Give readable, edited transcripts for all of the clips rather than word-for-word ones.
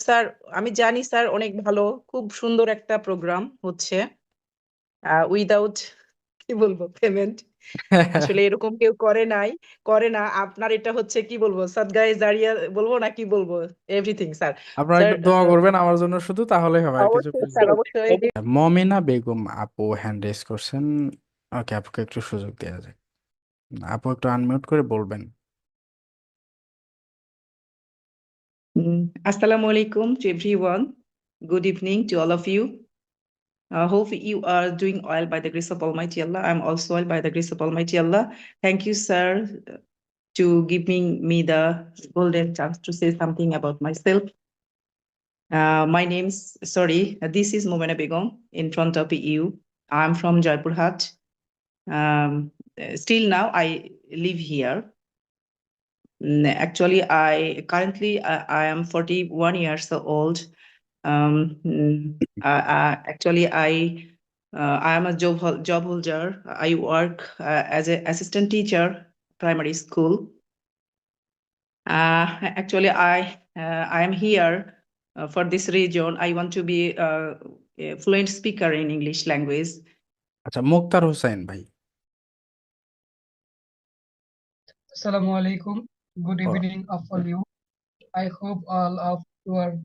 Sir আমি জানি sir অনেক ভালো, খুব সুন্দর একটা প্রোগ্রাম হচ্ছে উইদাউট কি বলবো পেমেন্ট। আসলে এরকম কেউ করে না। আপনার এটা হচ্ছে কি বলবো সাদগায়ে জারিয়া বলবো না কি বলবো, এভরিথিং স্যার। আপনারা স্যার একটু দোয়া করবেন আমার জন্য শুধু, তাহলেই হবে, আর কিছু অবশ্যই প্লিজ। স্যার, অবশ্যই। মমিনা বেগম আপু হ্যান্ড রেজ করছেন। ওকে, আপুকে একটু সুযোগ দেওয়া যায়। আপু একটু আনমিউট করে বলবেন। Assalamu alaikum to everyone. Good evening to all of you. Hope you are doing well by the grace of Almighty Allah. I'm also well by the grace of Almighty Allah. Thank you, sir, to giving me the golden chance to say something about myself. This is Momena Begum in front of you. I'm from Jaipur Hat. Still now I live here. Actually, I am 41 years old. I am a job holder. I work as an assistant teacher, primary school. I am here for this region. I want to be a fluent speaker in English language. আচ্ছা, মুক্তার হোসেন ভাই। Assalamu alaikum. Good O, evening of all you. I hope all of you are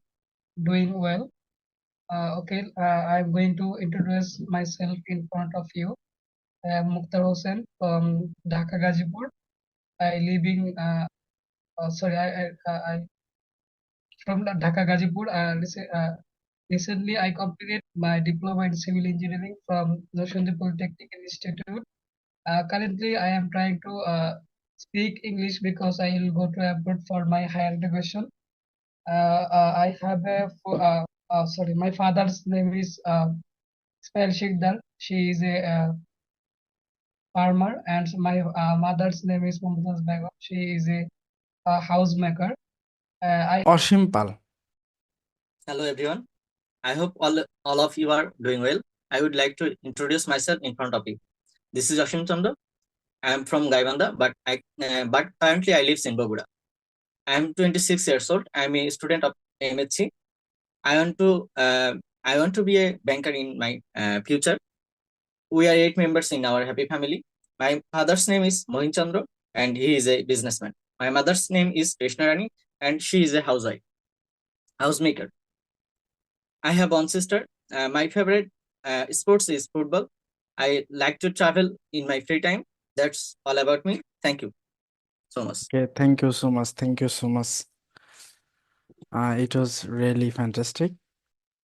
doing well. I'm going to introduce myself in front of you. I am Mukhtar Hossain from Dhaka Gazipur. I living sorry I from the Dhaka Gazipur. Recently I completed my diploma in civil engineering from Noshandi Polytechnic Institute. Currently I am trying to speak English because I will go to abroad for my higher education. I have my father's name is Ismail Sheikhdar. She is a farmer, and my mother's name is Mumtaz Begum. She is a housemaker. I Asim Pal. Hello everyone. I hope all of you are doing well. I would like to introduce myself in front of you. This is Ashim Chandra. I am from Gaibanda, but currently I live in Boguda. I am 26 years old. I am a student of MHC. I want to uh, I want to be a banker in my future. We are 8 members in our happy family. My father's name is Mohin Chandra, and he is a businessman. My mother's name is Krishna Rani, and she is a housemaker. I have one sister. My favorite sports is football. I like to travel in my free time. That's all about me. Thank you so much. Okay, thank you so much. Thank you so much. It was really fantastic.